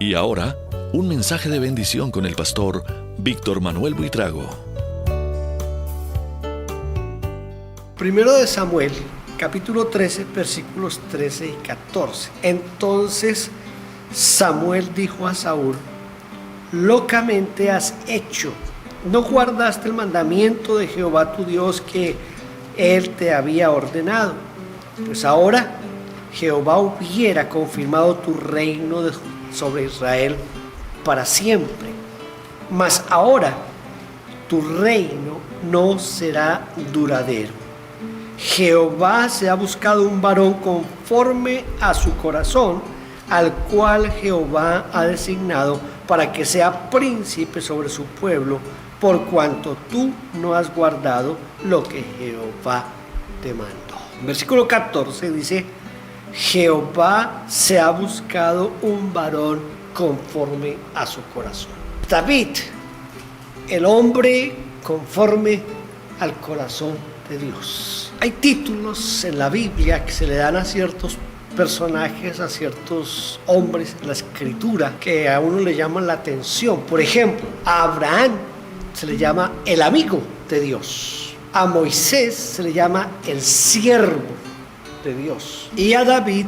Y ahora, un mensaje de bendición con el pastor Víctor Manuel Buitrago. Primero de Samuel, capítulo 13, versículos 13 y 14. Entonces Samuel dijo a Saúl: locamente has hecho, no guardaste el mandamiento de Jehová tu Dios que él te había ordenado. Pues ahora Jehová hubiera confirmado tu reino sobre Israel para siempre. Mas ahora tu reino no será duradero. Jehová se ha buscado un varón conforme a su corazón, al cual Jehová ha designado para que sea príncipe sobre su pueblo, por cuanto tú no has guardado lo que Jehová te mandó. Versículo 14 dice: Jehová se ha buscado un varón conforme a su corazón. David, el hombre conforme al corazón de Dios. Hay títulos en la Biblia que se le dan a ciertos personajes, a ciertos hombres en la escritura que a uno le llaman la atención. Por ejemplo, a Abraham se le llama el amigo de Dios. A Moisés se le llama el siervo de Dios. Y a David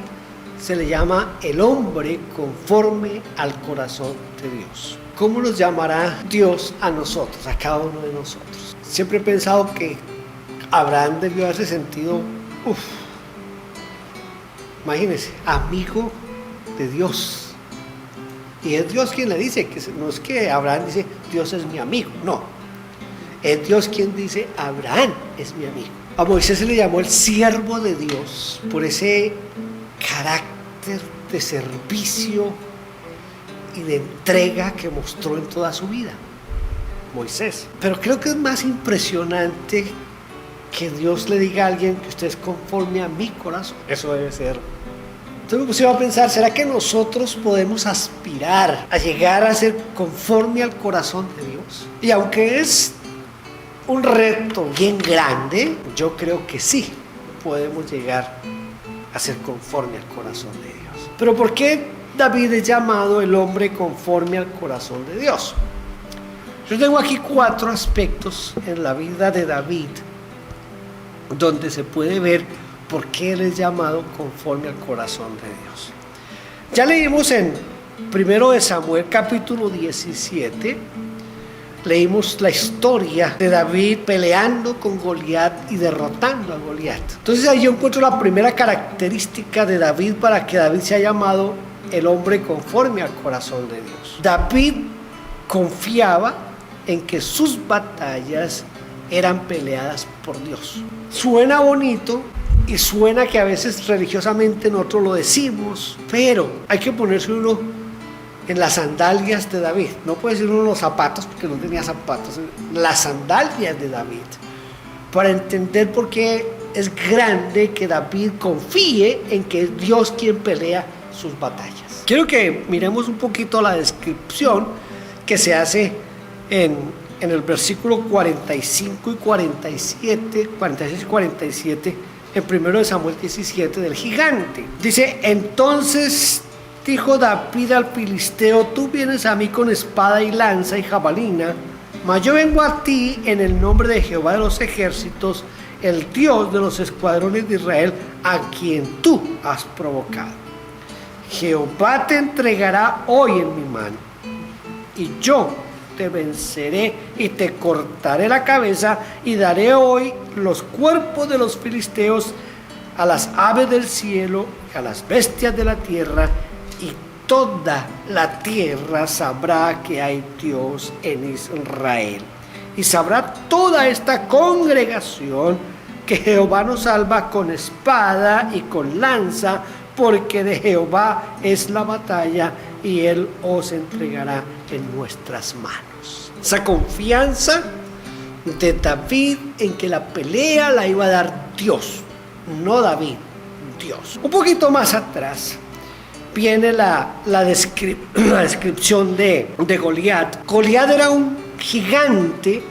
se le llama el hombre conforme al corazón de Dios. ¿Cómo nos llamará Dios a nosotros, a cada uno de nosotros? Siempre he pensado que Abraham debió haberse sentido, imagínense, amigo de Dios. Y es Dios quien le dice, que no es que Abraham dice, Dios es mi amigo, no. Es Dios quien dice, Abraham es mi amigo. A Moisés se le llamó el siervo de Dios por ese carácter de servicio y de entrega que mostró en toda su vida, Moisés. Pero creo que es más impresionante que Dios le diga a alguien que usted es conforme a mi corazón. Eso debe ser. Entonces me puse a pensar, ¿será que nosotros podemos aspirar a llegar a ser conforme al corazón de Dios? Y aunque es un reto bien grande, yo creo que sí podemos llegar a ser conforme al corazón de Dios. Pero ¿por qué David es llamado el hombre conforme al corazón de Dios? Yo tengo aquí 4 aspectos en la vida de David donde se puede ver por qué él es llamado conforme al corazón de Dios. Ya leímos en 1 de Samuel capítulo 17, leímos la historia de David peleando con Goliat y derrotando a Goliat. Entonces ahí yo encuentro la primera característica de David para que David sea llamado el hombre conforme al corazón de Dios. David confiaba en que sus batallas eran peleadas por Dios. Suena bonito y suena que a veces religiosamente nosotros lo decimos, pero hay que ponerse uno en las sandalias de David. No puede decir uno en los zapatos porque no tenía zapatos, las sandalias de David, para entender por qué es grande que David confíe en que es Dios quien pelea sus batallas. Quiero que miremos un poquito la descripción que se hace en el versículo 45 y 47, 46 y 47, en 1 de Samuel 17, del gigante. Dice: entonces dijo David al filisteo: tú vienes a mí con espada y lanza y jabalina, mas yo vengo a ti en el nombre de Jehová de los ejércitos, el Dios de los escuadrones de Israel, a quien tú has provocado. Jehová te entregará hoy en mi mano, y yo te venceré y te cortaré la cabeza, y daré hoy los cuerpos de los filisteos a las aves del cielo y a las bestias de la tierra, y toda la tierra sabrá que hay Dios en Israel. Y sabrá toda esta congregación que Jehová nos salva con espada y con lanza, porque de Jehová es la batalla y Él os entregará en nuestras manos. Esa confianza de David en que la pelea la iba a dar Dios, no David, Dios. Un poquito más atrás viene la descripción de Goliat. Goliat era un gigante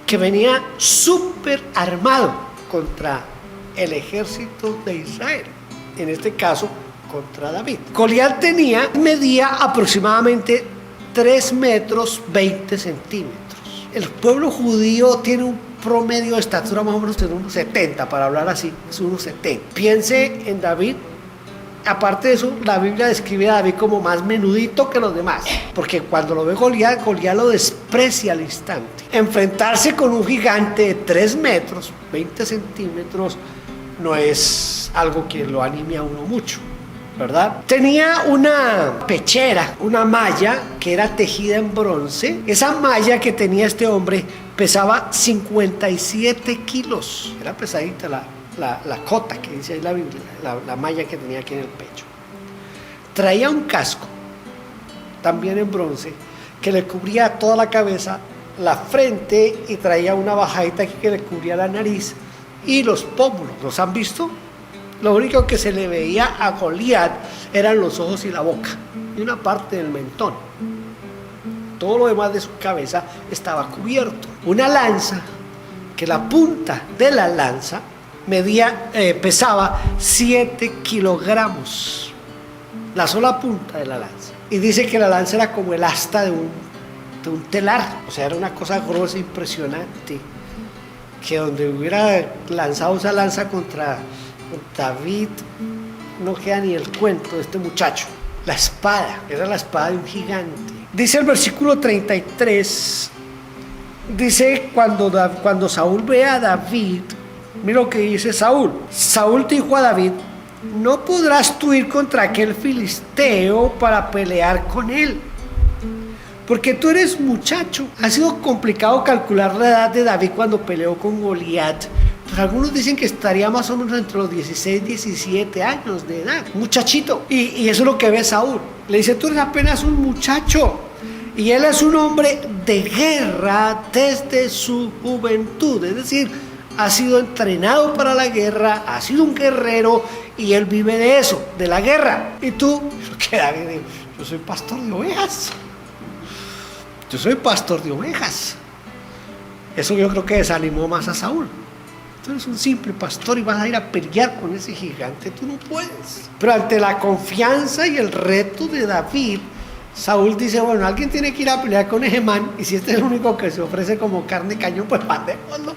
que venía súper armado contra el ejército de Israel. En este caso, contra David. Goliat medía aproximadamente 3 metros 20 centímetros. El pueblo judío tiene un promedio de estatura más o menos de unos 70, para hablar así, es unos 70. Piense en David. Aparte de eso, la Biblia describe a David como más menudito que los demás, porque cuando lo ve Goliat lo desprecia al instante. Enfrentarse con un gigante de 3 metros, 20 centímetros, no es algo que lo anime a uno mucho, ¿verdad? Tenía una pechera, una malla que era tejida en bronce. Esa malla que tenía este hombre pesaba 57 kilos, era pesadita la cota que dice ahí la Biblia, la malla que tenía aquí en el pecho. Traía un casco, también en bronce, que le cubría toda la cabeza, la frente, y traía una bajadita aquí que le cubría la nariz y los pómulos. ¿Los han visto? Lo único que se le veía a Goliat eran los ojos y la boca, y una parte del mentón. Todo lo demás de su cabeza estaba cubierto. Una lanza, que la punta de la lanza pesaba 7 kilogramos, la sola punta de la lanza. Y dice que la lanza era como el asta de un telar, o sea, era una cosa gruesa, impresionante, que donde hubiera lanzado esa lanza contra David, no queda ni el cuento de este muchacho. La espada, era la espada de un gigante. Dice el versículo 33, dice, cuando Saúl ve a David, mira lo que dice Saúl. Saúl dijo a David: no podrás tú ir contra aquel filisteo para pelear con él, porque tú eres muchacho. Ha sido complicado calcular la edad de David cuando peleó con Goliat. Pues algunos dicen que estaría más o menos entre los 16 y 17 años de edad, muchachito. Y eso es lo que ve Saúl. Le dice: tú eres apenas un muchacho. Y él es un hombre de guerra desde su juventud, es decir, ha sido entrenado para la guerra, ha sido un guerrero, y él vive de eso, de la guerra. Y tú, ¿qué, David? Yo soy pastor de ovejas. Yo soy pastor de ovejas. Eso yo creo que desanimó más a Saúl. Tú eres un simple pastor y vas a ir a pelear con ese gigante, tú no puedes. Pero ante la confianza y el reto de David, Saúl dice: bueno, alguien tiene que ir a pelear con ese man, y si este es el único que se ofrece como carne cañón, pues mandémoslo.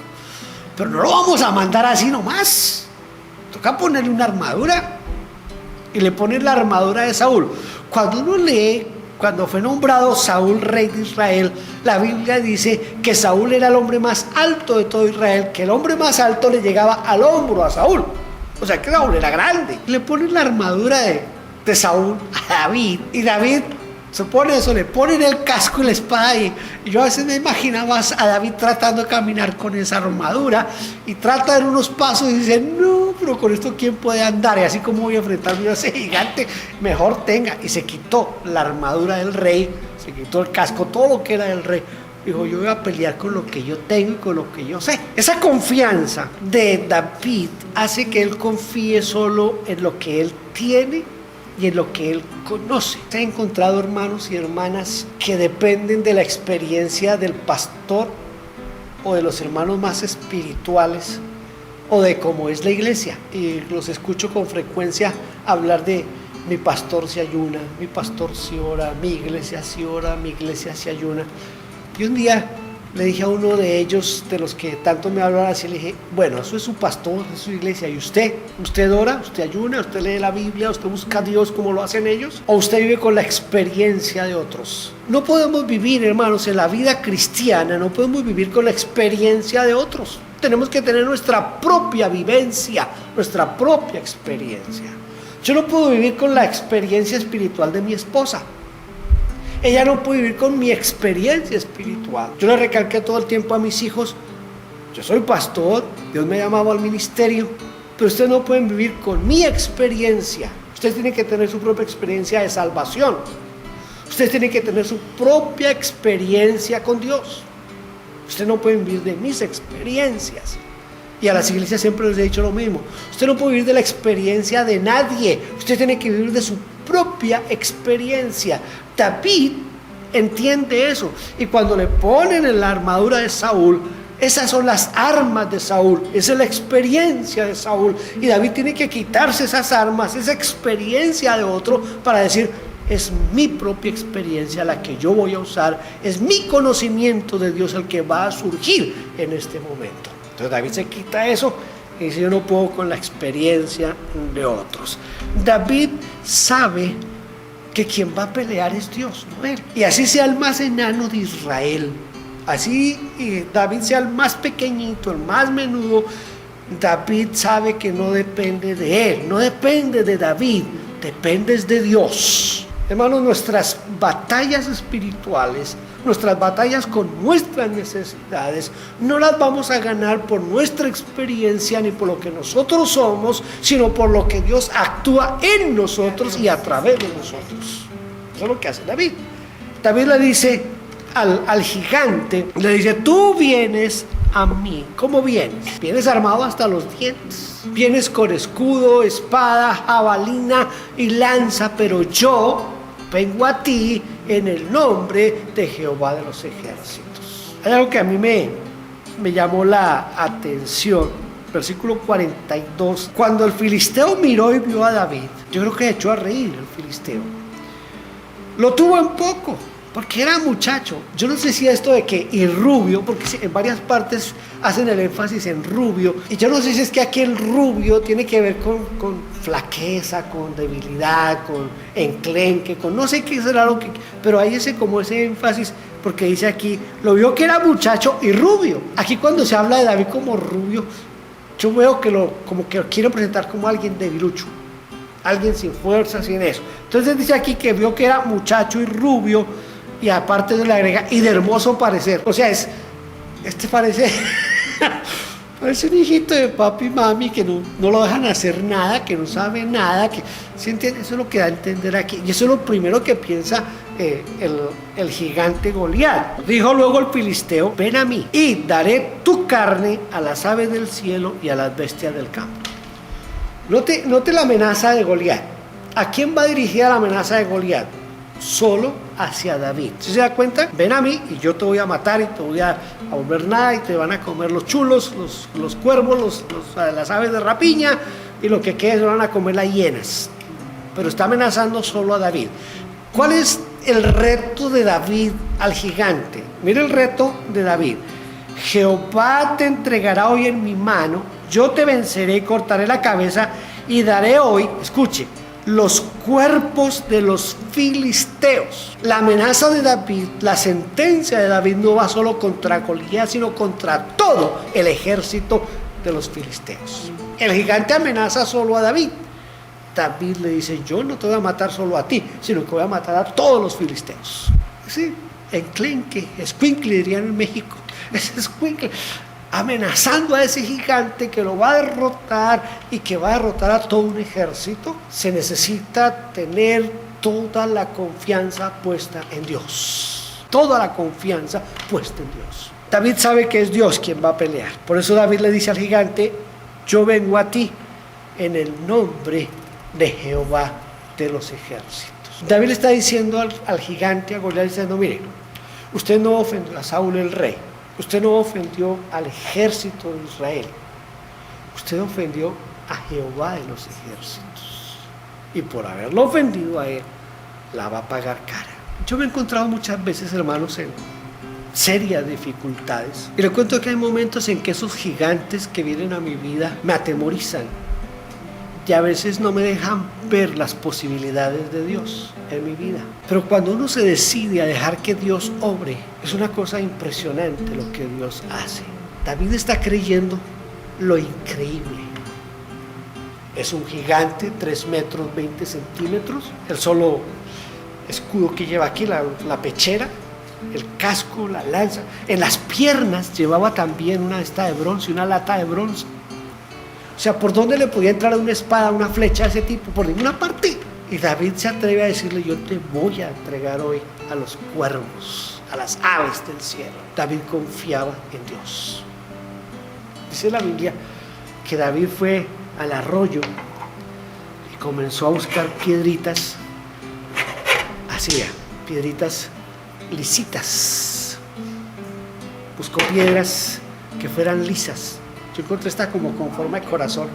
Pero no lo vamos a mandar así nomás. Toca ponerle una armadura. Y le ponen la armadura de Saúl. Cuando uno lee, cuando fue nombrado Saúl rey de Israel, la Biblia dice que Saúl era el hombre más alto de todo Israel, que el hombre más alto le llegaba al hombro a Saúl. O sea que Saúl era grande. Le ponen la armadura de Saúl a David. Y David se pone eso, le ponen el casco y la espada, y yo a veces me imaginaba a David tratando de caminar con esa armadura, y trata de dar unos pasos y dice: no, pero con esto ¿quién puede andar? Y así como voy a enfrentarme a ese gigante, mejor tenga. Y se quitó la armadura del rey, se quitó el casco, todo lo que era del rey. Dijo: yo voy a pelear con lo que yo tengo y con lo que yo sé. Esa confianza de David hace que él confíe solo en lo que él tiene y en lo que él conoce. Se ha encontrado hermanos y hermanas que dependen de la experiencia del pastor o de los hermanos más espirituales o de cómo es la iglesia. Y los escucho con frecuencia hablar de: mi pastor se ayuna, mi pastor se ora, mi iglesia se ora, mi iglesia se ayuna. Y un día le dije a uno de ellos, de los que tanto me hablan así, le dije: bueno, eso es su pastor, es su iglesia, ¿y usted? ¿Usted ora? ¿Usted ayuna? ¿Usted lee la Biblia? ¿Usted busca a Dios como lo hacen ellos? ¿O usted vive con la experiencia de otros? No podemos vivir, hermanos, en la vida cristiana, no podemos vivir con la experiencia de otros. Tenemos que tener nuestra propia vivencia, nuestra propia experiencia. Yo no puedo vivir con la experiencia espiritual de mi esposa. Ella no puede vivir con mi experiencia espiritual. Yo le recalqué todo el tiempo a mis hijos: yo soy pastor, Dios me ha llamado al ministerio, pero ustedes no pueden vivir con mi experiencia. Ustedes tienen que tener su propia experiencia de salvación. Ustedes tienen que tener su propia experiencia con Dios. Ustedes no pueden vivir de mis experiencias. Y a las iglesias siempre les he dicho lo mismo: usted no puede vivir de la experiencia de nadie. Usted tiene que vivir de su propia experiencia. David entiende eso, y cuando le ponen en la armadura de Saúl, Esas son las armas de Saúl, esa es la experiencia de Saúl. Y David tiene que quitarse esas armas, esa experiencia de otro para decir, es mi propia experiencia la que yo voy a usar, es mi conocimiento de Dios el que va a surgir en este momento. Entonces David se quita eso y dice, yo no puedo con la experiencia de otros. David sabe que quien va a pelear es Dios, no él. Y así sea el más enano de Israel, así David sea el más pequeñito, el más menudo, David sabe que no depende de él, no depende de David, dependes de Dios. Hermanos, nuestras batallas espirituales, nuestras batallas con nuestras necesidades, no las vamos a ganar por nuestra experiencia ni por lo que nosotros somos, sino por lo que Dios actúa en nosotros y a través de nosotros. Eso es lo que hace David. David le dice al gigante, le dice, tú vienes a mí. ¿Cómo vienes? Vienes armado hasta los dientes. Vienes con escudo, espada, jabalina y lanza, pero yo vengo a ti en el nombre de Jehová de los ejércitos. Hay algo que a mí me llamó la atención. Versículo 42. Cuando el filisteo miró y vio a David, yo creo que echó a reír el filisteo. Lo tuvo en poco, porque era muchacho. Yo no sé si esto de que y rubio, porque en varias partes hacen el énfasis en rubio, y yo no sé si es que aquí el rubio tiene que ver con flaqueza, con debilidad, con enclenque, con no sé qué será lo que, pero hay ese énfasis, porque dice aquí, lo vio que era muchacho y rubio. Aquí cuando se habla de David como rubio, yo veo que como que lo quiero presentar como alguien debilucho, alguien sin fuerza, sin eso. Entonces dice aquí que vio que era muchacho y rubio, y aparte le agrega, y de hermoso parecer. O sea, parece un hijito de papi y mami que no lo dejan hacer nada, que no sabe nada, ¿sí entiende? Eso es lo que da a entender aquí. Y eso es lo primero que piensa el gigante Goliat. Dijo luego el filisteo, ven a mí y daré tu carne a las aves del cielo y a las bestias del campo. Note la amenaza de Goliat. ¿A quién va dirigida la amenaza de Goliat? Solo hacia David. ¿Sí se da cuenta? Ven a mí y yo te voy a matar y te voy a volver nada y te van a comer los chulos, los cuervos, las aves de rapiña, y lo que quede se van a comer las hienas. Pero está amenazando solo a David. ¿Cuál es el reto de David al gigante? Mira el reto de David. Jehová te entregará hoy en mi mano, yo te venceré y cortaré la cabeza y daré hoy, escuche, los cuerpos de los filisteos. La amenaza de David, la sentencia de David no va solo contra Goliat, sino contra todo el ejército de los filisteos. El gigante amenaza solo a David. David le dice, yo no te voy a matar solo a ti, sino que voy a matar a todos los filisteos. Sí, enclenque, escuincle dirían en México. Ese escuincle, amenazando a ese gigante que lo va a derrotar y que va a derrotar a todo un ejército. Se necesita tener toda la confianza puesta en Dios. Toda la confianza puesta en Dios. David sabe que es Dios quien va a pelear. Por eso David le dice al gigante, yo vengo a ti en el nombre de Jehová de los ejércitos. David le está diciendo al gigante, a Goliat, diciendo, mire, usted no ofendió a Saúl el rey. Usted no ofendió al ejército de Israel. Usted ofendió a Jehová de los ejércitos. Y por haberlo ofendido a él, la va a pagar cara. Yo me he encontrado muchas veces, hermanos, en serias dificultades. Y le cuento que hay momentos en que esos gigantes que vienen a mi vida me atemorizan. Y a veces no me dejan ver las posibilidades de Dios en mi vida. Pero cuando uno se decide a dejar que Dios obre, es una cosa impresionante lo que Dios hace. David está creyendo lo increíble. Es un gigante, 3 metros 20 centímetros. El solo escudo que lleva aquí, la pechera, el casco, la lanza. En las piernas llevaba también una esta de bronce, una lata de bronce. O sea, ¿por dónde le podía entrar una espada, una flecha de ese tipo? Por ninguna parte. Y David se atreve a decirle, yo te voy a entregar hoy a los cuervos, a las aves del cielo. David confiaba en Dios. Dice la Biblia que David fue al arroyo y comenzó a buscar piedritas, así, piedritas lisitas. Buscó piedras que fueran lisas. Yo encontré esta como con forma de corazón.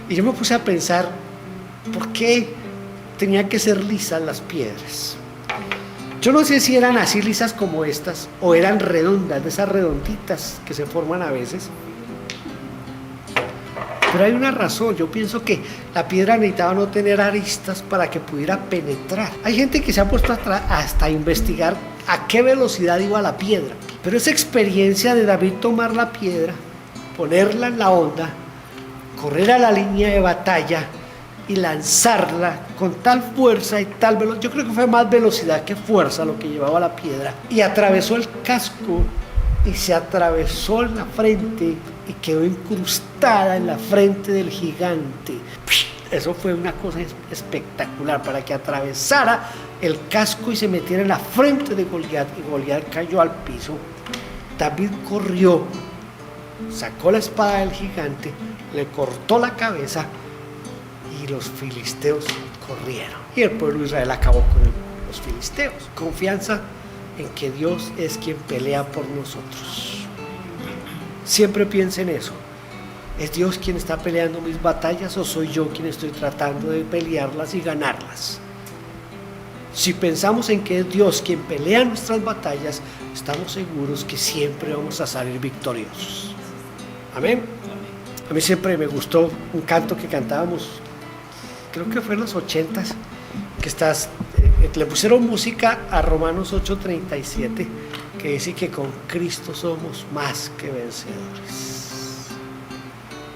Y yo me puse a pensar, ¿por qué tenían que ser lisas las piedras? Yo no sé si eran así lisas como estas o eran redondas, de esas redonditas que se forman a veces. Pero hay una razón. Yo pienso que la piedra necesitaba no tener aristas para que pudiera penetrar. Hay gente que se ha puesto hasta a investigar a qué velocidad iba la piedra. Pero esa experiencia de David tomar la piedra, ponerla en la onda, correr a la línea de batalla y lanzarla con tal fuerza y tal velocidad, yo creo que fue más velocidad que fuerza lo que llevaba la piedra, y atravesó el casco y se atravesó en la frente y quedó incrustada en la frente del gigante. Eso fue una cosa espectacular, para que atravesara el casco y se metiera en la frente de Goliat, y Goliat cayó al piso. David corrió, sacó la espada del gigante, le cortó la cabeza y los filisteos corrieron. Y el pueblo de Israel acabó con los filisteos. Confianza en que Dios es quien pelea por nosotros. Siempre piensa en eso. ¿Es Dios quien está peleando mis batallas o soy yo quien estoy tratando de pelearlas y ganarlas? Si pensamos en que es Dios quien pelea nuestras batallas, estamos seguros que siempre vamos a salir victoriosos. Amén. A mí siempre me gustó un canto que cantábamos, creo que fue en los 80s, que le pusieron música a Romanos 8:37, que dice que con Cristo somos más que vencedores.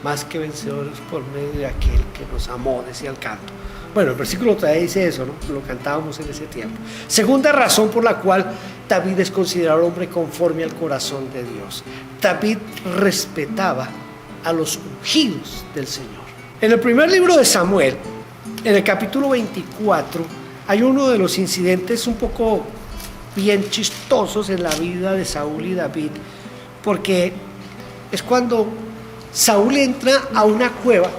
Más que vencedores por medio de aquel que nos amó, decía el canto. Bueno, el versículo todavía dice eso, ¿no? Lo cantábamos en ese tiempo. Segunda razón por la cual David es considerado hombre conforme al corazón de Dios. David respetaba a los ungidos del Señor. En el primer libro de Samuel, en el capítulo 24, hay uno de los incidentes un poco bien chistosos en la vida de Saúl y David, porque es cuando Saúl entra a una cueva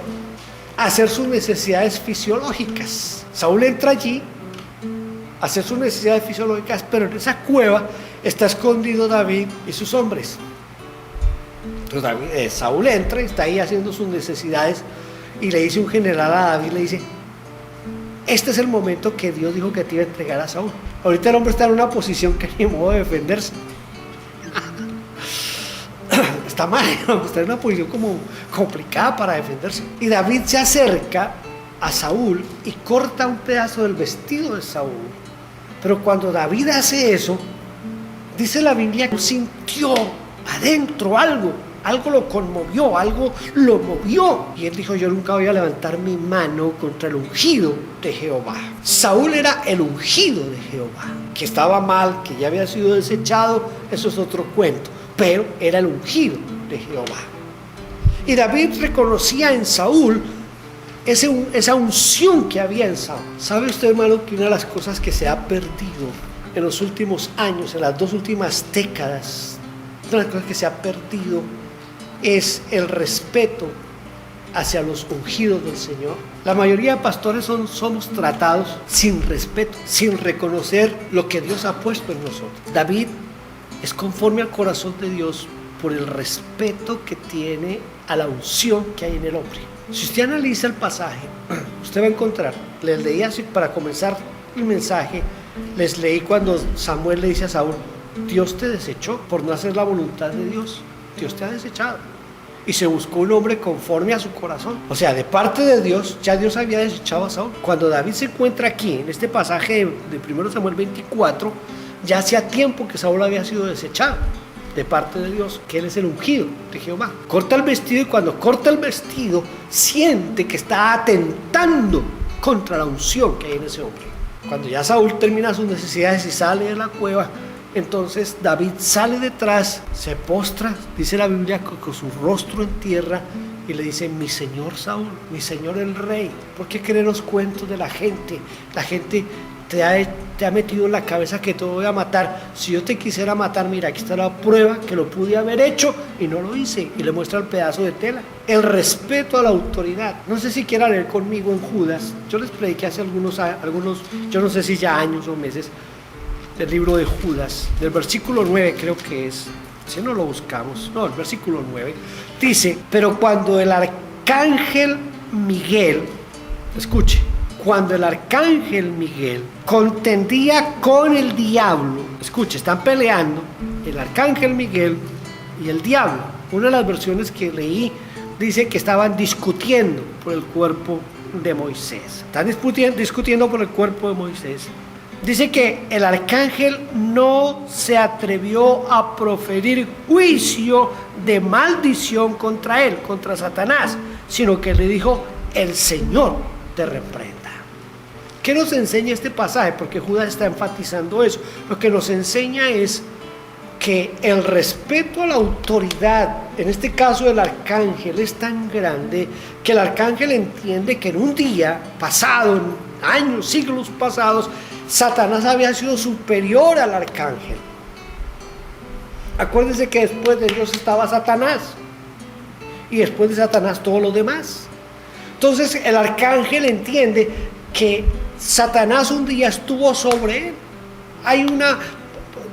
a hacer sus necesidades fisiológicas. Saúl entra allí a hacer sus necesidades fisiológicas, pero en esa cueva está escondido David y sus hombres. Entonces Saúl entra y está ahí haciendo sus necesidades, y le dice un general a David, le dice: este es el momento que Dios dijo que te iba a entregar a Saúl. Ahorita el hombre está en una posición que ni modo de defenderse. Está mal, está en una posición como complicada para defenderse. Y David se acerca a Saúl y corta un pedazo del vestido de Saúl. Pero cuando David hace eso, dice la Biblia que sintió adentro algo lo conmovió, algo lo movió. Y él dijo: yo nunca voy a levantar mi mano contra el ungido de Jehová. Saúl era el ungido de Jehová. Que estaba mal, que ya había sido desechado, eso es otro cuento. Pero era el ungido de Jehová. Y David reconocía en Saúl esa unción que había en Saúl. ¿Sabe usted, hermano, que una de las cosas que se ha perdido en los últimos años, en las 2 últimas décadas, una de las cosas que se ha perdido es el respeto hacia los ungidos del Señor? La mayoría de pastores somos tratados sin respeto, sin reconocer lo que Dios ha puesto en nosotros. David es conforme al corazón de Dios por el respeto que tiene a la unción que hay en el hombre. Si usted analiza el pasaje, usted va a encontrar, les leí así para comenzar el mensaje, les leí cuando Samuel le dice a Saúl: Dios te desechó por no hacer la voluntad de Dios. Dios te ha desechado. Y se buscó un hombre conforme a su corazón. O sea, de parte de Dios, ya Dios había desechado a Saúl. Cuando David se encuentra aquí, en este pasaje de 1 Samuel 24, ya hacía tiempo que Saúl había sido desechado de parte de Dios, que él es el ungido de Jehová. Corta el vestido, y cuando corta el vestido, siente que está atentando contra la unción que hay en ese hombre. Cuando ya Saúl termina sus necesidades y sale de la cueva, entonces David sale detrás, se postra, dice la Biblia, con su rostro en tierra, y le dice: mi señor Saúl, mi señor el rey. ¿Por qué creen los cuentos de la gente? La gente te ha metido en la cabeza que te voy a matar. Si yo te quisiera matar, mira, aquí está la prueba que lo pude haber hecho y no lo hice. Y le muestra el pedazo de tela. El respeto a la autoridad. No sé si quieran leer conmigo en Judas. Yo les prediqué hace algunos, yo no sé si ya años o meses, del libro de Judas, del versículo 9 creo que es. Si no lo buscamos, no, el versículo 9, dice, pero cuando el arcángel Miguel, escuche, cuando el arcángel Miguel contendía con el diablo, escuche, están peleando el arcángel Miguel y el diablo. Una de las versiones que leí dice que estaban discutiendo por el cuerpo de Moisés. Están discutiendo por el cuerpo de Moisés. Dice que el arcángel no se atrevió a proferir juicio de maldición contra él, contra Satanás, sino que le dijo, el Señor te reprenda. ¿Qué nos enseña este pasaje? Porque Judas está enfatizando eso. Lo que nos enseña es que el respeto a la autoridad, en este caso del arcángel, es tan grande que el arcángel entiende que en un día pasado, en años, siglos pasados, Satanás había sido superior al arcángel. Acuérdense que después de Dios estaba Satanás y después de Satanás todo lo demás. Entonces el arcángel entiende que Satanás un día estuvo sobre él. Hay una,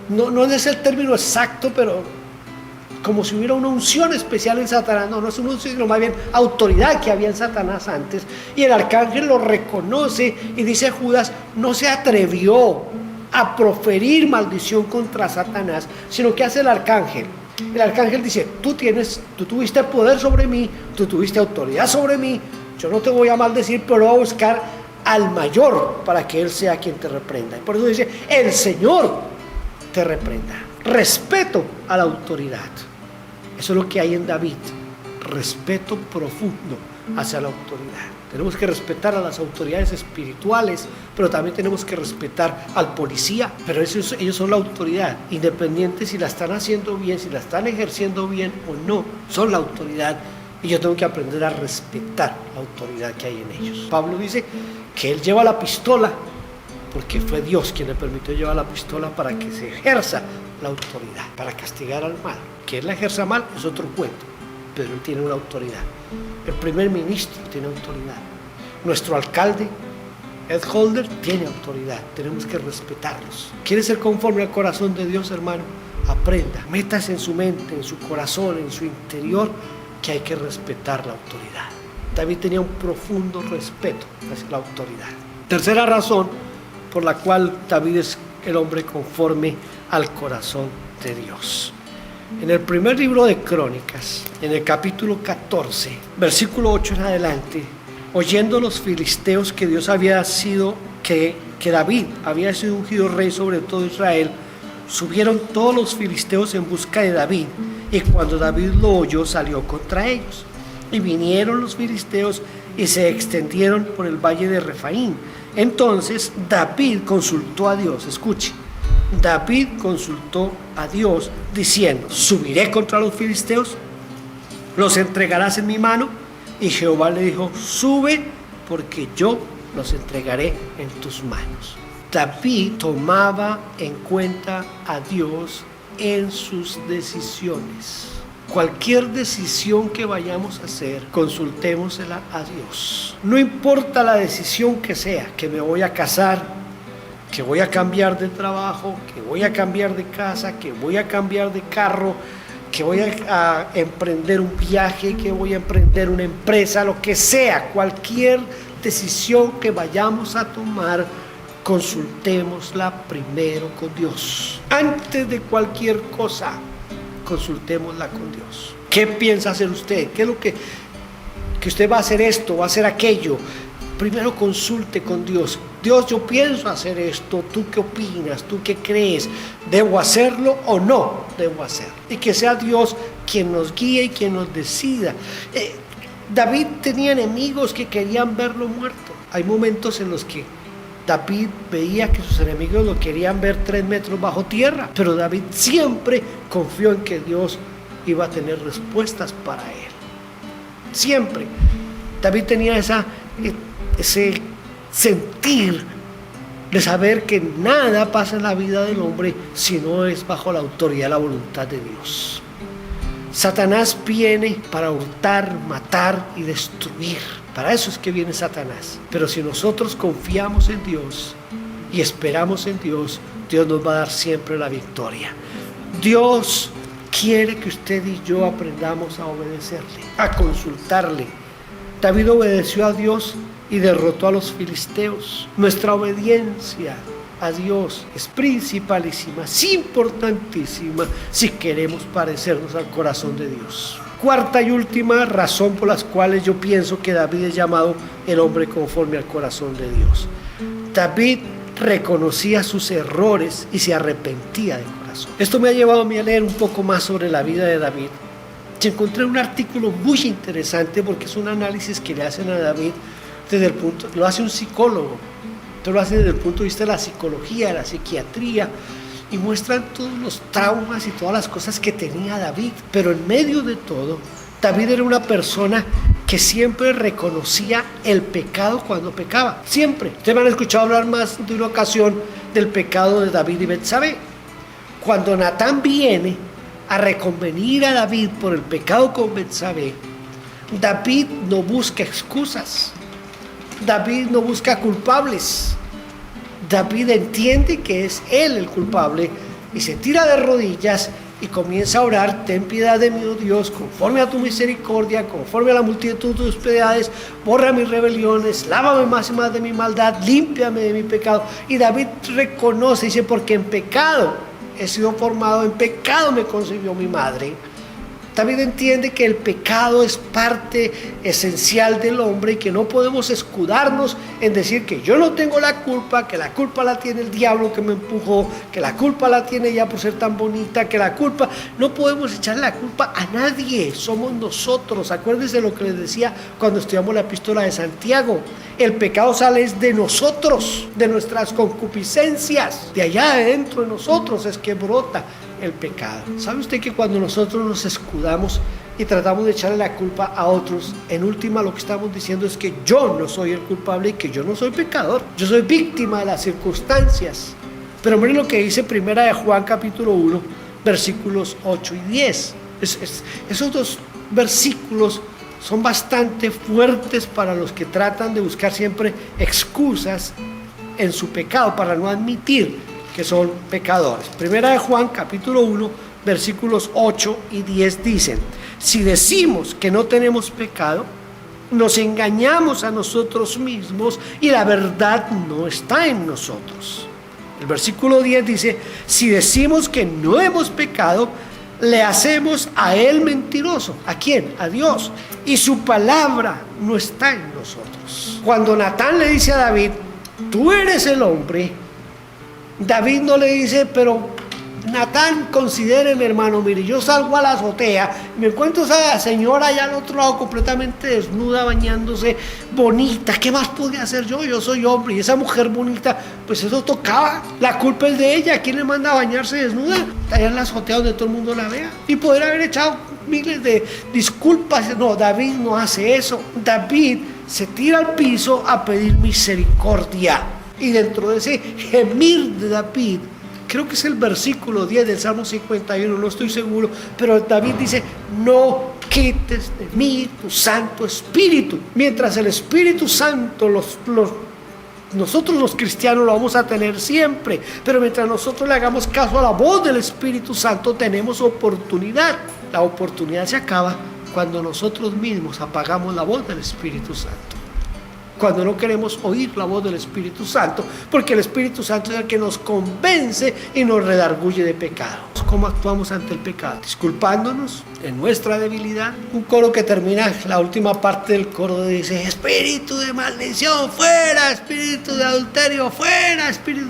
no es el término exacto, pero como si hubiera una unción especial en Satanás. No es una unción, sino más bien autoridad que había en Satanás antes. Y el arcángel lo reconoce y dice a Judas, no se atrevió a proferir maldición contra Satanás, sino que hace el arcángel. El arcángel dice, tú tuviste poder sobre mí, tú tuviste autoridad sobre mí, yo no te voy a maldecir, pero voy a buscar al mayor para que él sea quien te reprenda. Y por eso dice, el Señor te reprenda. Respeto a la autoridad. Eso es lo que hay en David, respeto profundo hacia la autoridad. Tenemos que respetar a las autoridades espirituales, pero también tenemos que respetar al policía. Pero ellos son la autoridad, independiente si la están haciendo bien, si la están ejerciendo bien o no, son la autoridad. Y yo tengo que aprender a respetar la autoridad que hay en ellos. Pablo dice que él lleva la pistola porque fue Dios quien le permitió llevar la pistola para que se ejerza la autoridad, para castigar al mal. Que él la ejerza mal es otro cuento, pero él tiene una autoridad. El primer ministro tiene autoridad. Nuestro alcalde, Ed Holder, tiene autoridad. Tenemos que respetarlos. ¿Quiere ser conforme al corazón de Dios, hermano? Aprenda, métase en su mente, en su corazón, en su interior, que hay que respetar la autoridad. David tenía un profundo respeto hacia la autoridad. Tercera razón por la cual David es el hombre conforme al corazón de Dios. En el primer libro de Crónicas, en el capítulo 14, versículo 8 en adelante, oyendo los filisteos que David había sido ungido rey sobre todo Israel, subieron todos los filisteos en busca de David, y cuando David lo oyó, salió contra ellos. Y vinieron los filisteos y se extendieron por el valle de Refaín. Entonces David consultó a Dios, escuche, David consultó a Dios diciendo, ¿subiré contra los filisteos? ¿Los entregarás en mi mano? Y Jehová le dijo, sube, porque yo los entregaré en tus manos. David tomaba en cuenta a Dios en sus decisiones. Cualquier decisión que vayamos a hacer, consultémosela a Dios. No importa la decisión que sea, que me voy a casar, que voy a cambiar de trabajo, que voy a cambiar de casa, que voy a cambiar de carro, que voy a emprender un viaje, que voy a emprender una empresa, lo que sea, cualquier decisión que vayamos a tomar, consultémosla primero con Dios. Antes de cualquier cosa, consultémosla con Dios. ¿Qué piensa hacer usted? ¿Qué es lo que usted va a hacer esto, va a hacer aquello? Primero consulte con Dios. Dios, yo pienso hacer esto, ¿tú qué opinas? ¿Tú qué crees? ¿Debo hacerlo o no debo hacerlo? Y que sea Dios quien nos guíe y quien nos decida. David tenía enemigos que querían verlo muerto. Hay momentos en los que David veía que sus enemigos lo querían ver 3 metros bajo tierra, pero David siempre confió en que Dios iba a tener respuestas para él. Siempre. David tenía ese sentir de saber que nada pasa en la vida del hombre si no es bajo la autoridad y la voluntad de Dios. Satanás viene para hurtar, matar y destruir. Para eso es que viene Satanás. Pero si nosotros confiamos en Dios y esperamos en Dios, Dios nos va a dar siempre la victoria. Dios quiere que usted y yo aprendamos a obedecerle, a consultarle. David obedeció a Dios y derrotó a los filisteos. Nuestra obediencia a Dios es principalísima, es importantísima si queremos parecernos al corazón de Dios. Cuarta y última razón por las cuales yo pienso que David es llamado el hombre conforme al corazón de Dios. David reconocía sus errores y se arrepentía de corazón. Esto me ha llevado a mí a leer un poco más sobre la vida de David. Encontré un artículo muy interesante porque es un análisis que le hacen a David lo hace un psicólogo, entonces lo hace desde el punto de vista de la psicología, de la psiquiatría, y muestran todos los traumas y todas las cosas que tenía David. Pero en medio de todo, David era una persona que siempre reconocía el pecado cuando pecaba, siempre. Ustedes me han escuchado hablar más de una ocasión del pecado de David y Betsabé. Cuando Natán viene a reconvenir a David por el pecado con Betsabé, David no busca excusas, David no busca culpables. David entiende que es él el culpable y se tira de rodillas y comienza a orar: ten piedad de mí, oh Dios, conforme a tu misericordia, conforme a la multitud de tus piedades, borra mis rebeliones, lávame más y más de mi maldad, límpiame de mi pecado. Y David reconoce, dice: porque en pecado he sido formado, en pecado me concibió mi madre. David entiende que el pecado es parte esencial del hombre y que no podemos escudarnos en decir que yo no tengo la culpa, que la culpa la tiene el diablo que me empujó, que la culpa la tiene ella por ser tan bonita, que la culpa... No podemos echarle la culpa a nadie, somos nosotros. Acuérdense lo que les decía cuando estudiamos la epístola de Santiago. El pecado sale de nosotros, de nuestras concupiscencias, de allá adentro de nosotros es que brota el pecado. ¿Sabe usted que cuando nosotros nos escudamos y tratamos de echarle la culpa a otros, en última lo que estamos diciendo es que yo no soy el culpable y que yo no soy pecador? Yo soy víctima de las circunstancias. Pero miren lo que dice Primera de Juan capítulo 1, versículos 8 y 10. Esos dos versículos son bastante fuertes para los que tratan de buscar siempre excusas en su pecado para no admitir que son pecadores. Primera de Juan capítulo 1 versículos 8 y 10 dicen: si decimos que no tenemos pecado, nos engañamos a nosotros mismos y la verdad no está en nosotros. El versículo 10 dice: si decimos que no hemos pecado, le hacemos a él mentiroso. ¿A quién? A Dios. Y su palabra no está en nosotros. Cuando Natán le dice a David: tú eres el hombre, David no le dice: pero Natán, considéreme, hermano, mire, yo salgo a la azotea y me encuentro a esa señora allá al otro lado completamente desnuda, bañándose, bonita. ¿Qué más podía hacer yo? Yo soy hombre, y esa mujer bonita, pues eso tocaba. La culpa es de ella. ¿Quién le manda a bañarse desnuda? Allá en la azotea donde todo el mundo la vea. Y poder haber echado miles de disculpas. No, David no hace eso. David se tira al piso a pedir misericordia. Y dentro de ese gemir de David, creo que es el versículo 10 del Salmo 51, no estoy seguro, pero David dice: no quites de mí tu Santo Espíritu. Mientras el Espíritu Santo, nosotros los cristianos lo vamos a tener siempre, pero mientras nosotros le hagamos caso a la voz del Espíritu Santo, tenemos oportunidad. La oportunidad se acaba cuando nosotros mismos apagamos la voz del Espíritu Santo, cuando no queremos oír la voz del Espíritu Santo, porque el Espíritu Santo es el que nos convence y nos redarguye de pecado. ¿Cómo actuamos ante el pecado? Disculpándonos en nuestra debilidad. Un coro que termina, la última parte del coro dice: espíritu de maldición, fuera; espíritu de adulterio, fuera; espíritu...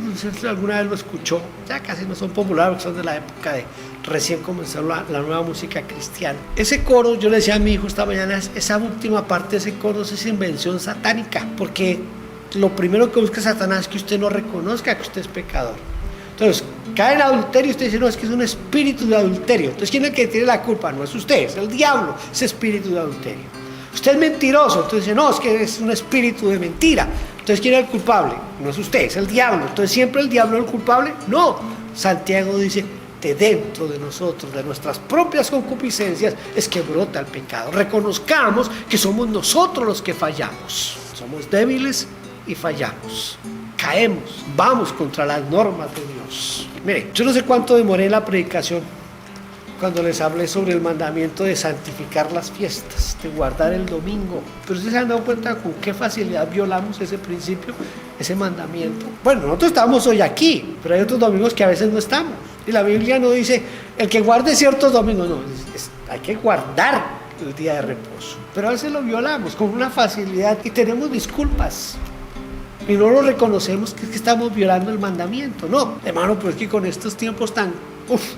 ¿Alguna vez lo escuchó? Ya casi no son populares, porque son de la época de recién comenzó la nueva música cristiana. Ese coro, yo le decía a mi hijo esta mañana, esa última parte de ese coro es invención satánica, porque lo primero que busca Satanás es que usted no reconozca que usted es pecador. Entonces, cae en adulterio y usted dice: no, es que es un espíritu de adulterio. Entonces, ¿quién es el que tiene la culpa? No es usted, es el diablo, ese espíritu de adulterio. Usted es mentiroso, entonces dice: no, es que es un espíritu de mentira. Entonces, ¿quién es el culpable? No es usted, es el diablo. Entonces, ¿siempre el diablo es el culpable? No. Santiago dice: de dentro de nosotros, de nuestras propias concupiscencias, es que brota el pecado. Reconozcamos que somos nosotros los que fallamos. Somos débiles y fallamos. Caemos, vamos contra las normas de Dios. Mire, yo no sé cuánto demoré en la predicación, cuando les hablé sobre el mandamiento de santificar las fiestas, de guardar el domingo. Pero ustedes se han dado cuenta con qué facilidad violamos ese principio, ese mandamiento. Bueno, nosotros estamos hoy aquí, pero hay otros domingos que a veces no estamos. Y la Biblia no dice, el que guarde ciertos domingos, no, hay que guardar el día de reposo. Pero a veces lo violamos con una facilidad y tenemos disculpas. Y no lo reconocemos que es que estamos violando el mandamiento. No, hermano, pero es que con estos tiempos tan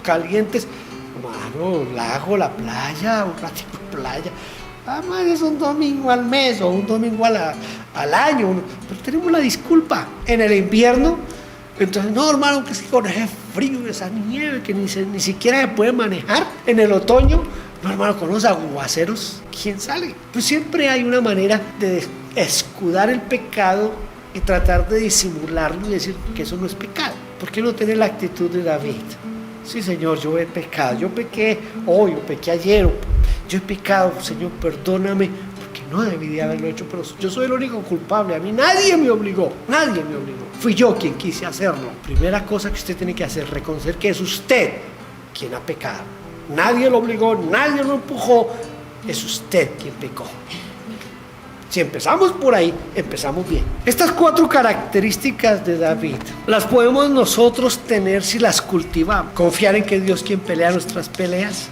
calientes, hermano, lago, la playa, un ratito de playa, además es un domingo al mes o un domingo al año, pero tenemos la disculpa. En el invierno, entonces, no, hermano, que es que con ese frío, esa nieve, que ni siquiera se puede manejar. En el otoño, no, hermano, con los aguaceros, ¿quién sale? Pues siempre hay una manera de escudar el pecado y tratar de disimularlo y decir que eso no es pecado. ¿Por qué no tener la actitud de David? Sí, Señor, yo he pecado, yo pequé hoy, yo pequé ayer, yo he pecado, Señor, perdóname, porque no debí de haberlo hecho, pero yo soy el único culpable, a mí nadie me obligó, fui yo quien quise hacerlo. Primera cosa que usted tiene que hacer, reconocer que es usted quien ha pecado, nadie lo obligó, nadie lo empujó, es usted quien pecó. Si empezamos por ahí, empezamos bien. Estas 4 características de David las podemos nosotros tener si las cultivamos. Confiar en que Dios quien pelea nuestras peleas,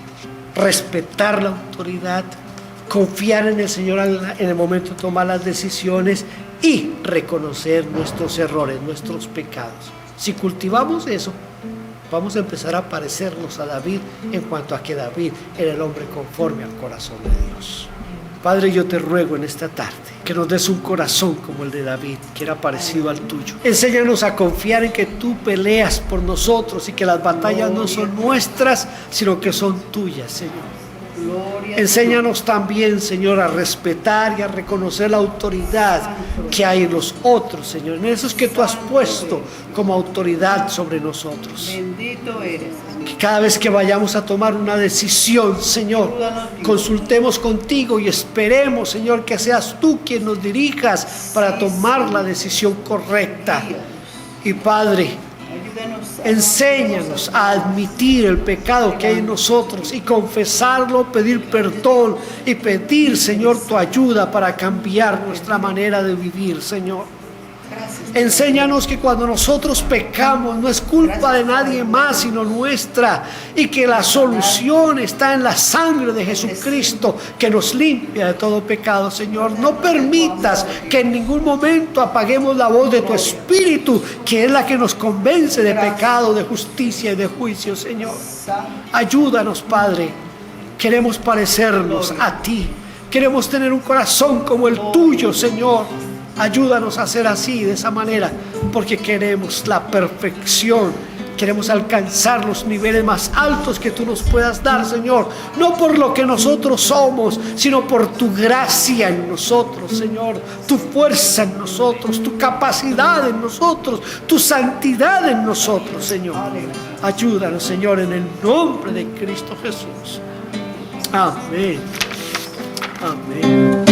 respetar la autoridad, confiar en el Señor en el momento de tomar las decisiones y reconocer nuestros errores, nuestros pecados. Si cultivamos eso, vamos a empezar a parecernos a David en cuanto a que David era el hombre conforme al corazón de Dios. Padre, yo te ruego en esta tarde que nos des un corazón como el de David, que era parecido al tuyo. Enséñanos a confiar en que tú peleas por nosotros y que las batallas no son nuestras, sino que son tuyas, Señor. Enséñanos también, Señor, a respetar y a reconocer la autoridad que hay en los otros, Señor, en esos que tú has puesto como autoridad sobre nosotros. Bendito eres. Que cada vez que vayamos a tomar una decisión, Señor, consultemos contigo y esperemos, Señor, que seas tú quien nos dirijas para tomar la decisión correcta. Y Padre, enséñanos a admitir el pecado que hay en nosotros y confesarlo, pedir perdón y pedir, Señor, tu ayuda para cambiar nuestra manera de vivir, Señor. Enséñanos que cuando nosotros pecamos no es culpa de nadie más sino nuestra, y que la solución está en la sangre de Jesucristo que nos limpia de todo pecado, Señor. No permitas que en ningún momento apaguemos la voz de tu Espíritu, que es la que nos convence de pecado, de justicia y de juicio, Señor. Ayúdanos, Padre. Queremos parecernos a ti. Queremos tener un corazón como el tuyo, Señor. Ayúdanos a ser así, de esa manera, porque queremos la perfección, queremos alcanzar los niveles más altos que tú nos puedas dar, Señor, no por lo que nosotros somos, sino por tu gracia en nosotros, Señor, tu fuerza en nosotros, tu capacidad en nosotros, tu santidad en nosotros, Señor. Ayúdanos, Señor, en el nombre de Cristo Jesús. Amén. Amén.